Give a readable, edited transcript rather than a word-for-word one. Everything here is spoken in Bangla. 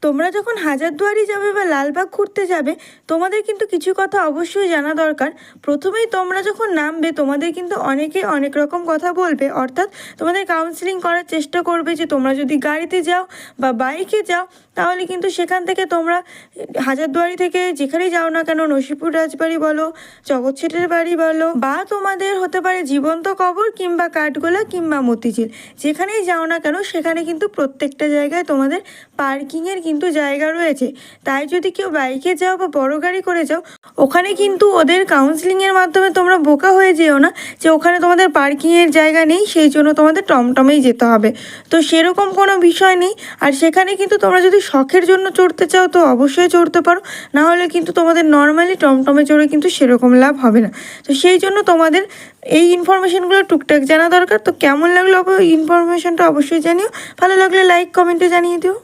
তোমরা যখন হাজারদুয়ারি যাবে বা লালবাগ ঘুরতে যাবে, তোমাদের কিন্তু কিছু কথা অবশ্যই জানা দরকার। প্রথমেই তোমরা যখন নামবে তোমাদের কিন্তু অনেকে অনেক রকম কথা বলবে, অর্থাৎ তোমাদের কাউন্সেলিং করার চেষ্টা করবে যে তোমরা যদি গাড়িতে যাও বা বাইকে যাও তাহলে কিন্তু সেখান থেকে তোমরা হাজারদুয়ারি থেকে যেখানেই যাও না কেন, নসিপুর রাজবাড়ি বলো, জগৎ শেঠের বাড়ি বলো, বা তোমাদের হতে পারে জীবন্ত কবর কিংবা কাঠগোলা কিংবা মতিঝিল, যেখানেই যাও না কেন সেখানে কিন্তু প্রত্যেকটা জায়গায় তোমাদের পার্কিংয়ের কিন্তু জায়গা রয়েছে। তাই যদি কেউ বাইকে যাও বা বড় গাড়ি করে যাও, ওখানে কিন্তু ওদের কাউন্সেলিংয়ের মাধ্যমে তোমরা বোকা হয়ে যেও না যে ওখানে তোমাদের পার্কিংয়ের জায়গা নেই, সেই জন্য তোমাদের টমটমেই যেতে হবে। তো সেরকম কোনো বিষয় নেই। আর সেখানে কিন্তু তোমরা যদি শখের জন্য চড়তে চাও তো অবশ্যই চড়তে পারো, না হলে কিন্তু তোমাদের নর্মালি টমটমে চড়ে কিন্তু সেরকম লাভ হবে না। তো সেই জন্য তোমাদের এই ইনফরমেশনগুলো টুকটাক জানা দরকার। তো কেমন লাগলো ইনফরমেশনটা অবশ্যই জানিও, ভালো লাগলে লাইক কমেন্টে জানিয়ে দিও।